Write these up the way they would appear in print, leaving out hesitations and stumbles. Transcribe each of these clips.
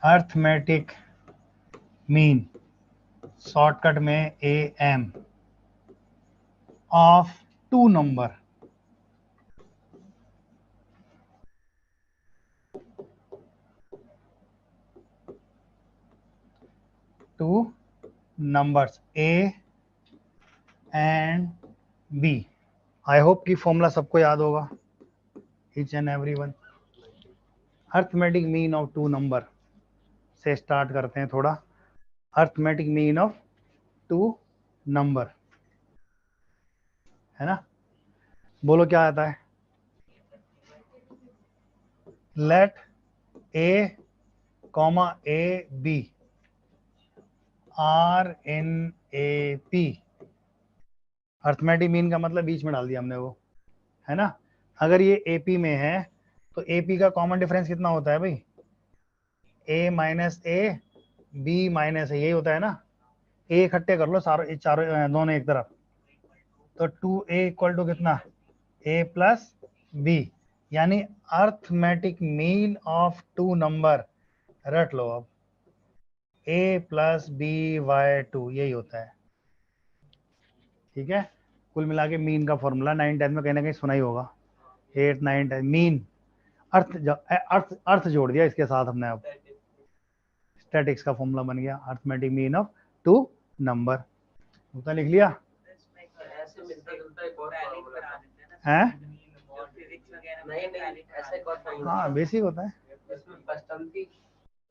Arithmetic mean shortcut में AM of two number two numbers A and B। I hope कि formula सबको याद होगा, each and every one. Arithmetic mean of two number से start करते हैं थोड़ा। Arithmetic mean of two number है ना, बोलो क्या आता है। Let A comma AB are in AP। Arithmetic mean का मतलब बीच में डाल दिया हमने वो, है ना। अगर ये AP में है तो AP का कॉमन डिफरेंस कितना होता है भाई, A minus A B minus A, यही होता है ना। A इकट्ठे कर लो सारे चारों दोनों एक तरफ, तो 2A इक्वल टू कितना, A प्लस B, यानी arithmetic mean of two number रट लो अब, A प्लस BY2, यही होता है। ठीक है, कुल मिला के मीन का फॉर्मूला 9-10 में कहीं ना कहीं सुना ही होगा, 8-9-10 मीन। अर्थ जोड़ दिया इसके साथ हमने, अब स्टैटिक्स का फॉर्मूला बन गया arithmetic mean of two number. उतना लिख लिया है, हाँ बेसिक होता है।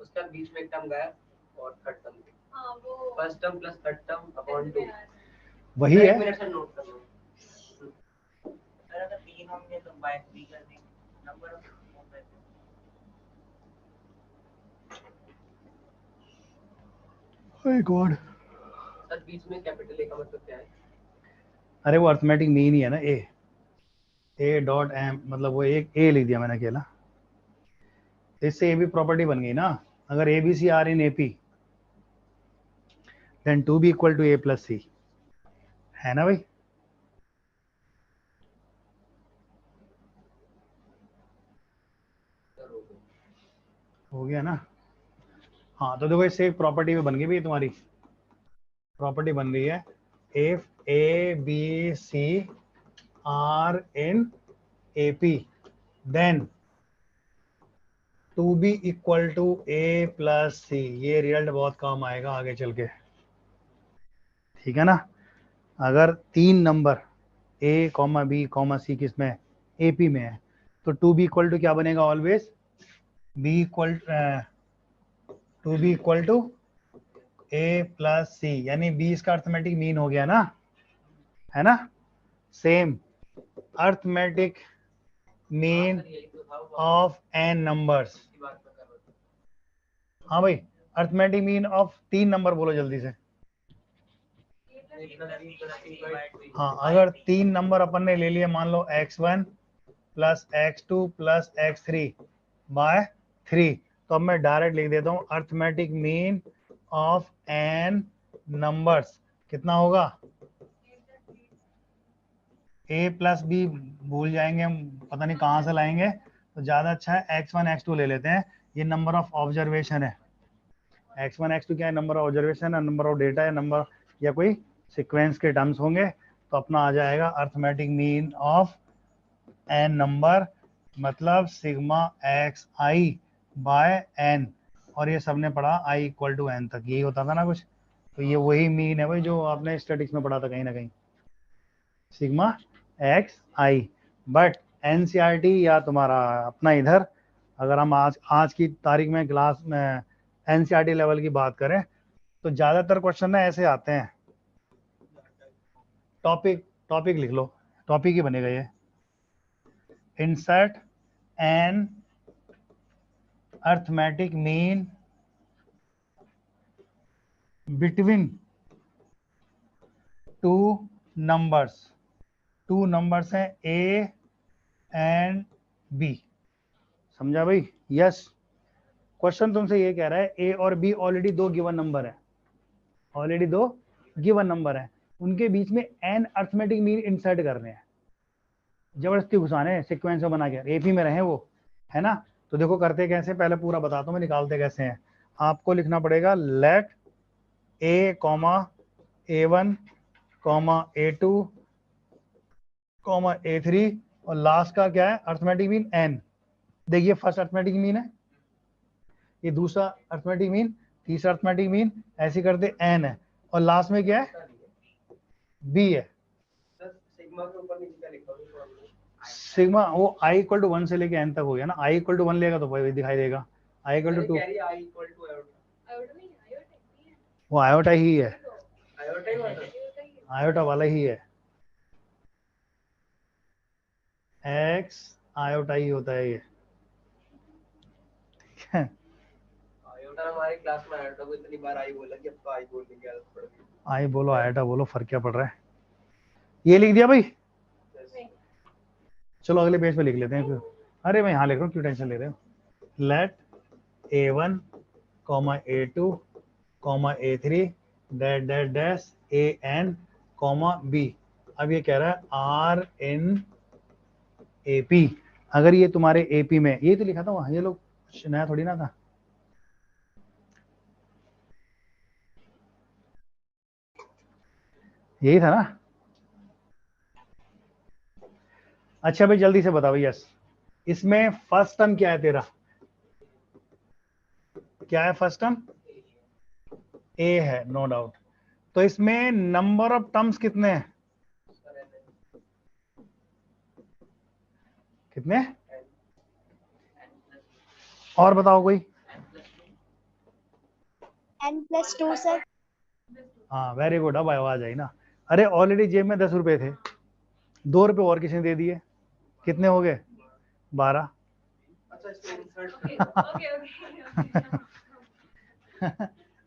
उसका बीच में टर्म गायब और third term, first term plus third term upon 2, वही है। मिनट से नोट कर लो। अगर 3 होंगे तो बाय 3 कर देंगे नंबर ऑफ गॉड, सर बीच में कैपिटल ए का मतलब क्या है। अरे वो अर्थमेटिक मीन ही है ना, ए डॉट एम, मतलब वो एक ए लिख दिया मैंने अकेला, इससे ए भी प्रॉपर्टी बन गई ना। अगर ABC are in AP then 2B equal to A plus C, है ना भाई। हो गया ना। हाँ तो देखो इससे एक प्रॉपर्टी भी बन गई भाई, तुम्हारी प्रॉपर्टी बन रही है, if ABC are in AP then 2B equal to A plus C। ये रिजल्ट बहुत काम आएगा आगे चल के, ठीक है ना। अगर तीन number A comma B comma C किसमें, AP में है, तो 2B इक्वल टू क्या बनेगा always, B equal 2B equal to A plus C, यानी 20 का अर्थमेटिक मीन हो गया ना, है ना। Same arithmetic mean of n numbers. हाँ भाई, अर्थमेटिक मीन ऑफ 3 नंबर बोलो जल्दी से। हाँ अगर 3 नंबर अपन ने ले लिए, मान लो x1 plus x2 plus x3 bye 3, तो अब मैं डायरेक्ट लिख देता हूँ arithmetic mean of n numbers कितना होगा, A प्लस B भूल जाएंगे हम, पता नहीं कहाँ से लाएंगे, तो ज़्यादा अच्छा है x1 x2 ले लेते हैं, ये नंबर ऑफ ऑब्जर्वेशन है। x1 x2 क्या है, नंबर ऑफ ऑब्जर्वेशन है, नंबर ऑफ डेटा है, नंबर या कोई सीक्वेंस के टर्म्स होंगे, तो अपना आ जाएगा arithmetic mean of n number, मतलब सिग्मा xi बाय n, और ये सबने पढ़ा i इक्वल टू n तक, यही होता था ना कुछ, तो ये वही मीन है भाई जो आपने स्टैटिक्स में पढ़ा था कहीं ना कहीं, सिग्मा xi। बट NCERT या तुम्हारा अपना इधर, अगर हम आज की तारीख में क्लास में NCERT लेवल की बात करें, तो ज़्यादातर क्वेश्चन ना ऐसे आते हैं, टॉपिक लिख लो, टॉपिक ही बनेगा ये, insert an arithmetic mean between two numbers हैं A एंड B। समझा भाई, यस। क्वेश्चन तुमसे ये कह रहा है A और B ऑलरेडी दो गिवन नंबर है, उनके बीच में n अर्थमेटिक मीन इंसर्ट करने हैं, जबरदस्ती घुसाने हैं सीक्वेंस में बना के, AP में रहे वो, है ना। तो देखो करते कैसे, पहले पूरा बताता हूँ मैं, निकालते कैसे हैं। आपको लिखना पड़ेगा let a comma A1 comma A2 comma A3 और लास्ट का क्या है अर्थमेटिक मीन n। देखिए फर्स्ट अर्थमेटिक मीन है, ये दूसरा अर्थमेटिक मीन, तीसरा अर्थमेटिक मीन, ऐसे करते n है और लास्ट में क्या है b है। सिग्मा के ऊपर नीचे क्या लिखा होगा? सिग्मा वो i इक्वल टू 1 से लेके n तक हो गया ना, i इक्वल टू 1 लेगा तो भाई दिखाई देगा, i equal to 2 i equal to वो आयोटा ही है, आयोटा ही वाला आयोटा वाला ही है, x आयोटा ही होता है ये, ठीक है। आयोटा हमारे क्लास में आयोटा को इतनी बार आई बोला कि अब तो आई बोलने की आदत पड़ गई। आई बोलो आयोटा बोलो, फर्क क्या पड़ रहा है। ये लिख दिया भाई, चलो अगले पेज पे लिख लेते हैं फिर। अरे मैं यहाँ लिख रहा हूँ, क्यों टेंशन ले रहे हो। Let A1 comma A2 comma A3 dash dash dash AN comma B। अब ये कह रहा है R in AP। अगर ये तुम्हारे AP में, ये तो लिखा था वहाँ, ये लोग नया थोड़ी ना था। यही था ना। अच्छा भाई जल्दी से बताओ, यस इसमें फर्स्ट टर्म क्या है तेरा, क्या है फर्स्ट टर्म A है, नो डाउट। तो इसमें नंबर ऑफ टर्म्स कितने हैं, कितने और बताओ कोई। n+2 sir. हाँ वेरी गुड, अब आवाज आई ना। अरे ऑलरेडी जेब में 10 रुपए थे, 2 रुपए और किसी ने दे दिए, कितने हो गए 12। अच्छा इसमें इंसर्ट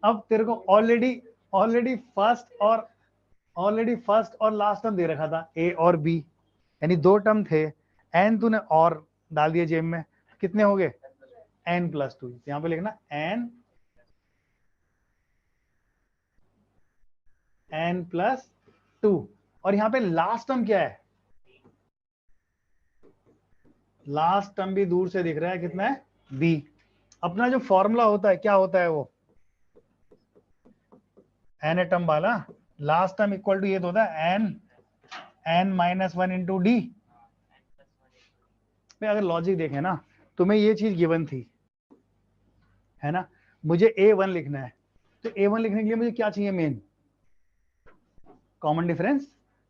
अब तेरे को ऑलरेडी फर्स्ट और लास्ट टर्म दे रखा था ए और बी, यानी 2 टर्म थे, एन तूने और डाल दिए जेब में, कितने हो गए n+2। यहाँ पे लिखना n+2 और यहाँ पे लास्ट टर्म क्या है, लास्ट टर्म भी दूर से दिख रहा है, कितना है b। अपना जो फॉर्मूला होता है क्या होता है वो, n टर्म वाला लास्ट टर्म इक्वल टू ये तो होता है n-1 इंटू डी। अगर लॉजिक देखें ना, तुम्हें ये चीज गिवन थी है ना, मुझे A1 लिखना है, तो A1 लिखने के लिए मुझे क्या चाहिए मेन, कॉमन डिफरेंस।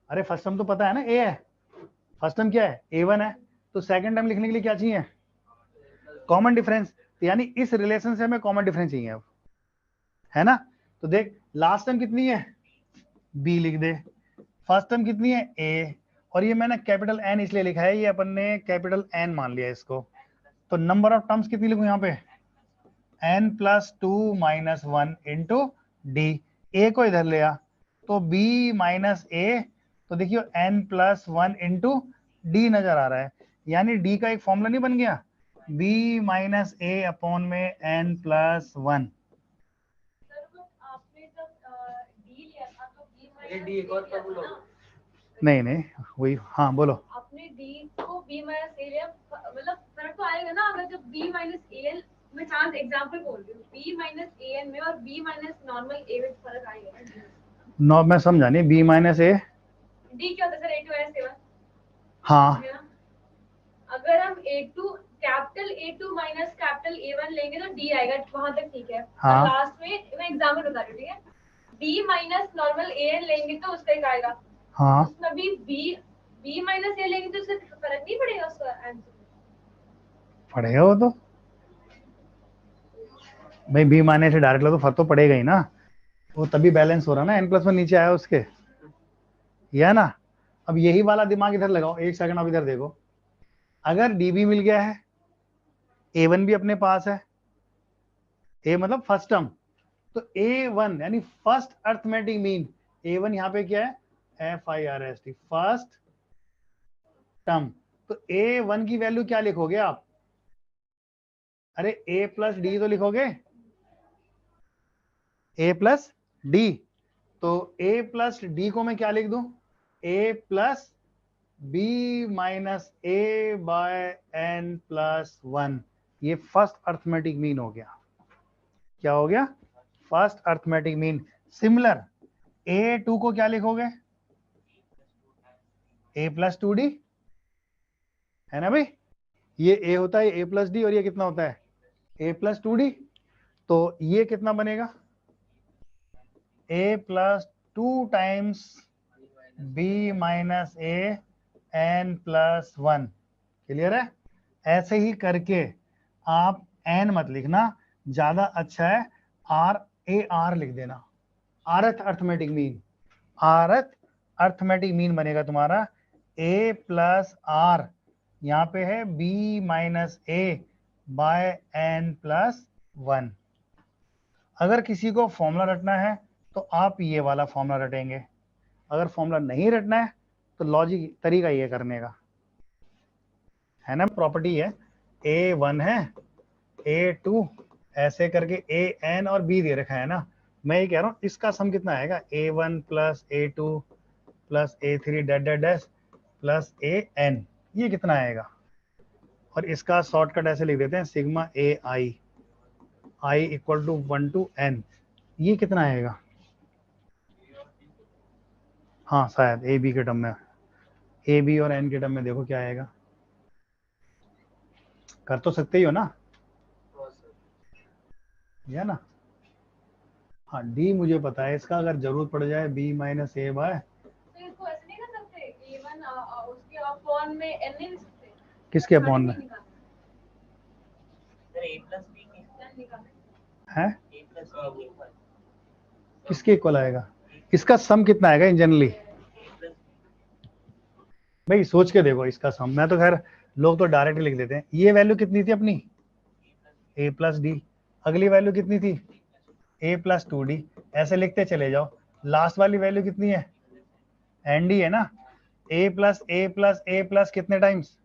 अरे फर्स्ट टर्म तो पता है ना A है, फर्स्ट टर्म क्या है A1 है, तो सेकंड टर्म लिखने के लिए क्या चाहिए कॉमन डिफरेंस। तो यानी इस रिलेशन से हमें कॉमन डिफरेंस चाहिए अब, है ना। तो देख लास्ट टर्म कितनी है B लिख दे, फर्स्ट टर्म कितनी है A, और ये मैंने कैपिटल N इसलिए लिखा है, ये अपन ने कैपिटल N मान लिया इसको। तो नंबर ऑफ टर्म्स कितनी लिखूं यहाँ पे n+2 - 1 इंटू डी। ए को इधर ले आ तो b माइनस ए, तो देखियो n+1 इंटू डी नजर आ रहा है, यानी डी का एक फॉर्मूला नहीं बन गया, b माइनस ए अपॉन में n+1। ये डी एक और फॉर्मूला नहीं नहीं वही, हाँ बोलो। अपने डी को b माइनस ए लिया, मतलब फर्क तो आएगा ना, अगर जब b माइनस ए एल, मैं चांस एग्जांपल बोल रही हूँ, b माइनस ए एन में और b माइनस नॉर्मल ए में फर्क आएगा। नो मैं समझा नहीं, b माइनस ए d क्या होता है सर, a2 s7। हाँ अगर हम a2 capital a2 minus capital a1 लेंगे तो d आएगा, वहां तक ठीक है। हाँ। लास्ट में मैं एग्जांपल बता रही हूँ, ठीक है, b minus normal A N लेंगे तो उसका एक आएगा, हाँ उसमें भी b माइनस ए लेंगे तो उससे फर्क नहीं पड़ेगा उसका आंसर। पड़ेगा वो तो भाई, b माइनस से डायरेक्ट लो तो फर्क तो पड़ेगा ही ना, वो तभी बैलेंस हो रहा ना, n+1 नीचे आया उसके, यह ना। अब यही वाला दिमाग इधर लगाओ, एक सेकंड, अब इधर देखो, अगर db मिल गया है, a1 भी अपने पास है, a मतलब फर्स्ट टर्म, तो a1 यानी फर्स्ट अर्थमेटिक मीन, a1 यहाँ पे क्या है FIRST फर्स्ट टर्म, तो a1 की वैल्यू क्या लिखोगे आप, अरे a+d तो लिखोगे, a+d, तो a+d को मैं क्या लिख दूं, a+b minus a bye n+1, ये फर्स्ट अर्थमेटिक मीन हो गया। क्या हो गया, first arithmetic mean. Similar A2 को क्या लिखोगे, A+2D, है ना भाई, ये A होता है A+D और ये कितना होता है A+2D, तो ये कितना बनेगा A+2 times B minus A n+1। Clear है, ऐसे ही करके आप n मत लिखना, ज्यादा अच्छा है RAR लिख देना, आरथ अर्थमेटिक मीन। आरथ अर्थमेटिक मीन बनेगा तुम्हारा A+R, यहाँ पे है B minus A bye n+1। अगर किसी को फॉर्मूला रटना है तो आप ये वाला फॉर्मूला रटेंगे, अगर फॉर्मूला नहीं रटना है तो लॉजिक तरीका ये करने का है ना। प्रॉपर्टी है A1 है A2 ऐसे करके AN और B दे रखा है ना, मैं ये कह रहा हूँ इसका सम कितना आएगा A1 plus A2 plus A3 dash dash dash plus AN, ये कितना आएगा। और इसका शॉर्टकट ऐसे लिख देते हैं sigma AI I equal to 1 to N, ये कितना आएगा, हाँ शायद AB के टर्म में, AB और N के टर्म में देखो क्या आएगा, कर तो सकते ही हो ना, या ना। हाँ D मुझे पता है इसका, अगर जरूरत पड़ जाए B माइनस A बाय, तो इसको ऐसे नहीं कर सकते, A1 उसके अपॉन में n नहीं लिख सकते, किसके अपॉन में है, किसके इक्वल आएगा, इसका सम कितना आएगा इन जनरली, भाई सोच के देखो इसका सम, मैं तो खैर लोग तो डायरेक्ट लिख देते हैं। ये वैल्यू कितनी थी अपनी A+D, अगली वैल्यू कितनी थी A+2D, ऐसे लिखते चले जाओ, लास्ट वाली वैल्यू कितनी है ND है ना, A plus A plus A plus कितने टाइम्स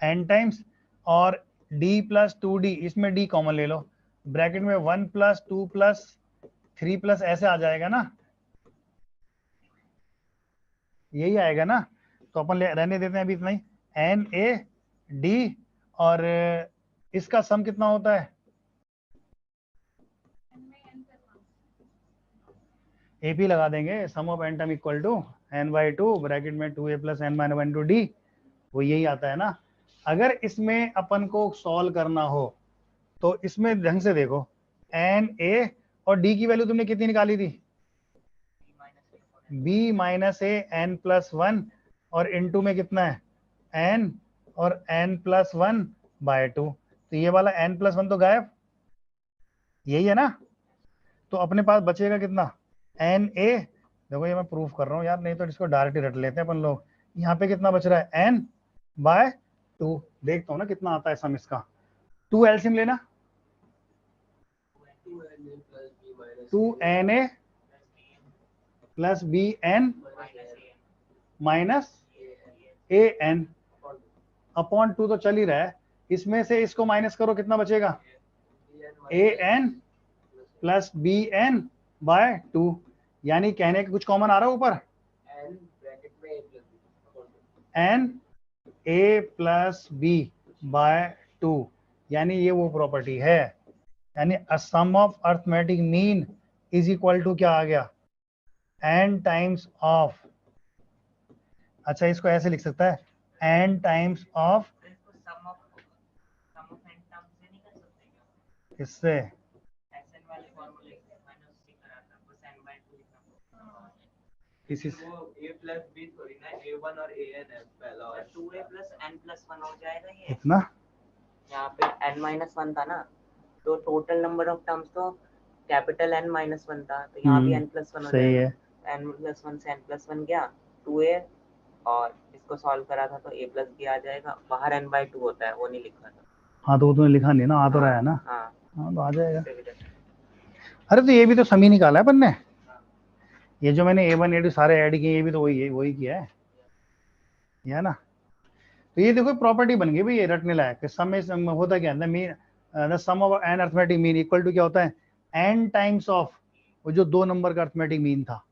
n टाइम्स, और D प्लस 2D, इसमें D कॉमन ले लो, ब्रैकेट में 1 प्लस 2 प्लस 3 प्लस ऐसे आ जाएगा ना, यही आएगा ना, तो अपन रहने देते हैं अभी इतना ही, NAD, और इसका सम कितना होता है AP लगा देंगे, sum of n time equal to n/2 bracket में 2A प्लस n-1/2D, वो यही आता है ना। अगर इसमें अपन को सॉल्व करना हो तो इसमें ढंग से देखो, NA और D की वैल्यू तुमने कितनी निकाली थी B माइनस A n+1, और इनटू में कितना है n और n+1/2, तो ये वाला n+1 तो गायब, यही है ना, तो अपने पास बचेगा कितना NA, देखो ये मैं प्रूफ कर रहा हूँ यार, नहीं तो इसको डायरेक्ट ही रट लेते हैं अपन लोग, यहाँ पे कितना बच रहा है n/2, देखता हूँ ना कितना आता है सम इसका, 2 एलसीएम लेना, 2NA plus BN minus AN upon 2 तो चल ही रहा है, इसमें से इसको माइनस करो कितना बचेगा AN प्लस BN/2, यानी कहने का कुछ कॉमन आ रहा है ऊपर NA प्लस B/2, यानी ये वो प्रॉपर्टी है, यानी a sum of arithmetic mean is equal to क्या आ गया n टाइम्स ऑफ, अच्छा इसको ऐसे लिख सकता है n टाइम्स ऑफ, इससे किसी से A प्लस B थोड़ी ना, A1 और AN है पहला, और 2A प्लस n+1 हो जाएगा ये, इतना, यहाँ पे n-1 था ना, तो टोटल नंबर ऑफ टर्म्स तो कैपिटल n-1 था, तो यहाँ भी n+1 हो सही जाएगा, है, n+1 से n+1 गया 2A, और इसको सॉल्व करा था तो A प्लस B आ जाएगा, बाहर n/2 होता है, वो नहीं लिखा था। हाँ तो वो तुमने लिखा नहीं ना, आ तो रहा है ना, हाँ हाँ तो आ जाएगा। इससे भी देखो। अरे तो ये भी तो समी निकाला है अपन ने, ये जो मैंने A1 A2 सारे ऐड किए, ये भी तो वही किया है ना। तो ये देखो प्रॉपर्टी बन गई भाई, ये रटने लायक, सम में होता क्या है, mean the sum of N arithmetic mean equal to क्या होता है n टाइम्स ऑफ वो जो 2 नंबर का अर्थमेटिक मीन था,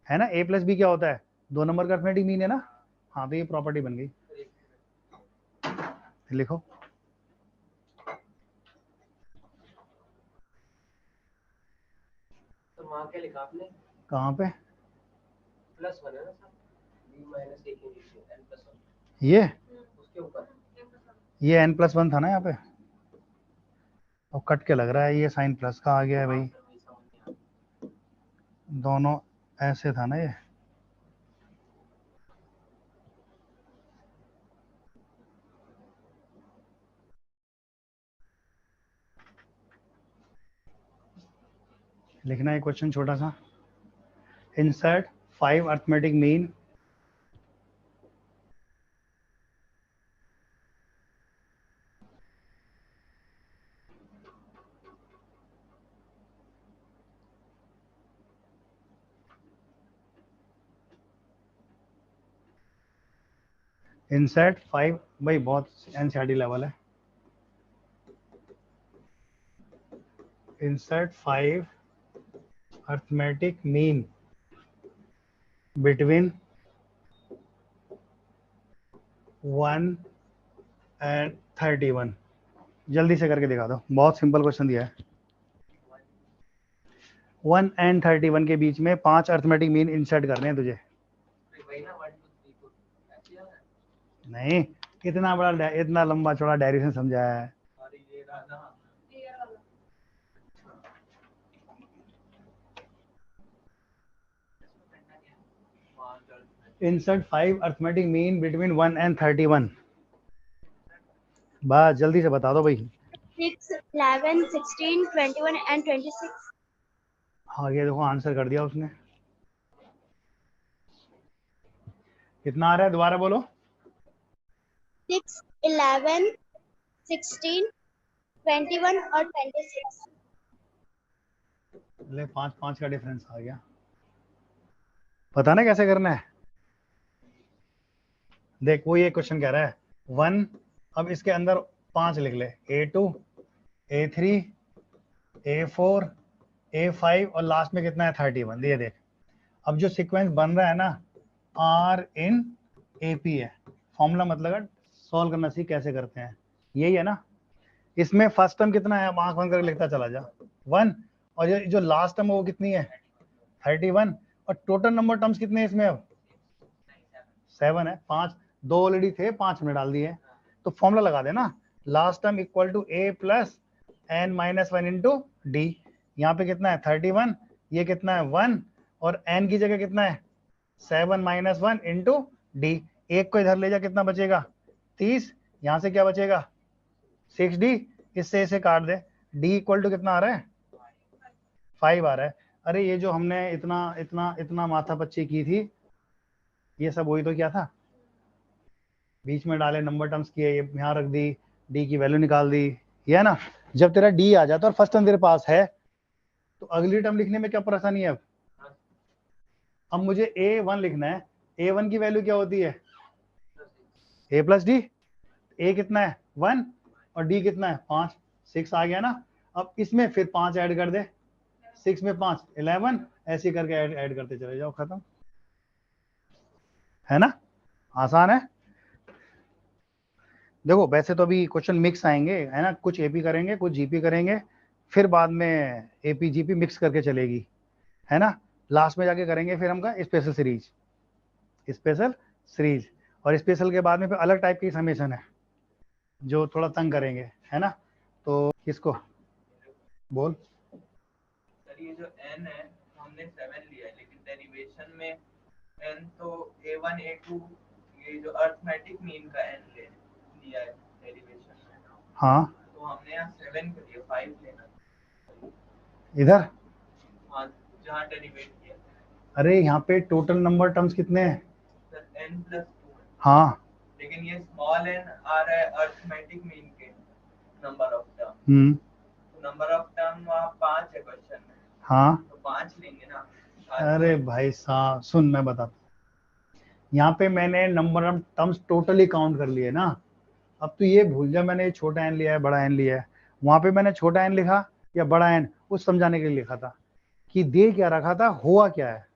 है ना, A प्लस B क्या होता है 2 नंबर का अर्थमेटिक मीन है ना, हाँ तो ये प्रॉपर्टी बन गई, लिखो वहाँ क्या लिखा आपने? कहाँ पे? प्लस वन है ना सर, बी माइनस ए के नीचे एन प्लस वन, ये उसके ऊपर ये n+1 था ना यहाँ पे, और कट के लग रहा है ये साइन प्लस का आ गया है भाई, दोनों ऐसे था ना ये। लिखना है क्वेश्चन छोटा सा। इंसर्ट 5 अर्थमेटिक मीन इंसर्ट 5, भाई बहुत एनसीईआरटी लेवल है। Insert 5 arithmetic mean between 1 and 31। जल्दी से करके दिखा दो, बहुत सिंपल क्वेश्चन दिया है। 1 and 31 के बीच में 5 अर्थमेटिक मीन इंसर्ट करने हैं तुझे। नहीं, इतना बड़ा इतना लंबा चौड़ा डेरिवेशन समझाया है। Insert 5 arithmetic mean between 1 and 31। बस जल्दी से बता दो भाई। 6, 11, 16, 21 and 26। हाँ ये देखो आंसर कर दिया उसने। कितना आ रहा है दोबारा बोलो। 6, 11, 16, 21 और 26। ले 5 का डिफरेंस आ गया। पता ना कैसे करना है, देख वो ये क्वेश्चन कह रहा है 1, अब इसके अंदर 5 लिख ले, A2, A3, A4, A5 और लास्ट में कितना है 31। ये देख अब जो सीक्वेंस बन रहा है ना R in AP है। फॉर्मूला मतलब सॉल्व करना सीख कैसे करते हैं, यही है ना। इसमें फर्स्ट टर्म कितना है, आंख बंद करके लिखता चला जा 1, और ये जो लास्ट टर्म है वो कितनी है 31, और टोटल नंबर टर्म्स कितने हैं इसमें अब 7 है। 5 2 ऑलरेडी थे, 5 में डाल दिए, तो फॉर्मूला लगा देना last term equal to A plus n-1 into D. यहाँ पे कितना है 31, ये कितना है 1, और n की जगह कितना है 7-1 इंटू डी। एक को इधर ले जा, कितना बचेगा 30, यहाँ से क्या बचेगा 6d, इससे इसे काट दे, d इक्वल टू कितना आ रहा है 5 आ रहा है। अरे ये जो हमने इतना इतना इतना माथापच्ची की थी, ये सब वही तो क्या था, बीच में डाले नंबर टर्म्स किए, ये यहाँ रख दी, डी की वैल्यू निकाल दी, ये है ना। जब तेरा डी आ जाता है और फर्स्ट टर्म तेरे पास है तो अगली टर्म लिखने में क्या परेशानी है। अब मुझे A1 लिखना है, A1 की वैल्यू क्या होती है A प्लस डी। A कितना है 1 और D कितना है 5, 6 आ गया ना। अब इसमें फिर 5 ऐड कर दे, 6 में 5 11, ऐसे करके ऐड करते चले जाओ, खत्म है ना, आसान है। देखो वैसे तो अभी क्वेश्चन मिक्स आएंगे है ना, कुछ एपी करेंगे कुछ जीपी करेंगे, फिर बाद में एपी जीपी मिक्स करके चलेगी है ना। लास्ट में जाके करेंगे फिर हम का स्पेशल सीरीज, और स्पेशल के बाद में फिर अलग टाइप की समेशन है जो थोड़ा तंग करेंगे है ना। तो किसको बोल। सर ये जो n है हमने 7 लिया है, लेकिन डेरिवेशन में n तो a1 a2 ये जो अर्थमेटिक मीन का n लिया है डेरिवेशन में, हाँ तो हमने यहाँ 7 कर दिया, 5 लेना इधर। हाँ जहाँ डेरिवेट किया। अरे यहाँ पे टोटल नंबर टर्म्स कितने हैं सर n+2 है, हाँ, लेकिन ये स्मॉल n आ रहा है अर्थमेटिक मीन के नंबर ऑफ टर्म, तो नंबर ऑफ टर्म वहाँ 5 है क्वेश्चन में, हाँ। तो 5 लेंगे ना। अरे भाई साहब सुन मैं बताता हूँ, यहाँ पे मैंने number of terms totally count कर लिए ना। अब तो ये भूल जा मैंने छोटा एन लिया है बड़ा एन लिया है, वहां पे मैंने छोटा एन लिखा या बड़ा एन उस समझाने के लिए लिखा था कि दे क्या रखा था, हुआ क्या है।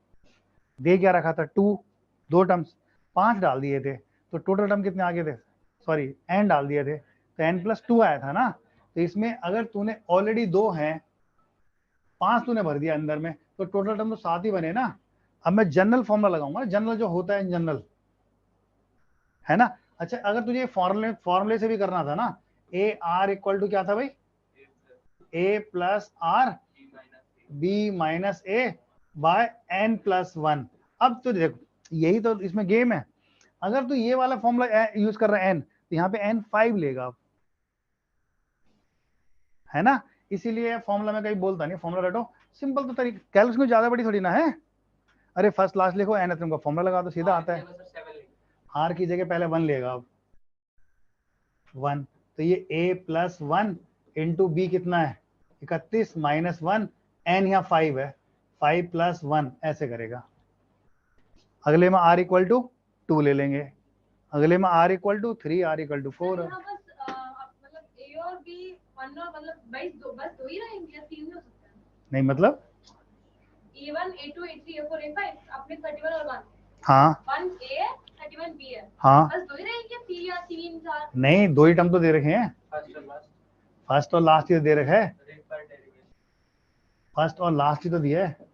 दे क्या रखा था 2, 2 टर्म्स 5 डाल दिए थे, तो टोटल टर्म कितने आ गए थे, सॉरी एन डाल दिए थे, तो n+2 आया था ना। तो इसमें अगर तूने ऑलरेडी 2 हैं, 5 तूने भर दिया अंदर में, तो टोटल टर्म तो 7 ही बने ना। अब मैं जनरल फॉर्मूला लगाऊंगा, जनरल जो होता है इन जनरल, है ना। अच्छा, अगर तुझे फॉर्मूले से भी करना था ना, ए आर इक्वल टू क्या था भाई, ए प्लस आर बी माइनस ए बाय एन प्लस 1। अब तो देखो यही तो इसमें गेम है। अगर तू ये वाला फॉर्मूला यूज कर रहा है एन, तो यहाँ पे एन 5 लेगा, है ना। इसीलिए फॉर्मूला में कहीं बोलता नहीं, फॉर्मूला रटो, सिंपल तो तरीका, कैलकुलेशन में ज्यादा बड़ी थोड़ी ना है। अरे फर्स्ट लास्ट लिखो, एन तुमका फॉर्मूला लगा दो, सीधा आता है। आर की जगह पहले 1 लेगा, अब 1, तो ये a प्लस 1 इंटू बी कितना है 31 माइनस 1, एन यहाँ 5 है, 5 प्लस 1 ऐसे करेगा। अगले में r इक्वल टू 2 ले लेंगे, अगले में r equal to 3, r equal to 4। यहाँ बस मतलब ए और बी वन और मतलब बस दो ही रहेंगे या तीन भी हो सकता है? नहीं मतलब A1 A2 A3 A4 A5 अपने 31 और 1। हाँ 1 A है 31 B है, हाँ, बस दो ही रहेंगे, 3 या 3 4? नहीं 2 ही टर्म तो दे रखे हैं, फर्स्ट और लास्ट ही तो दे रखा है, फर्स्ट और लास्ट ही तो दिया है।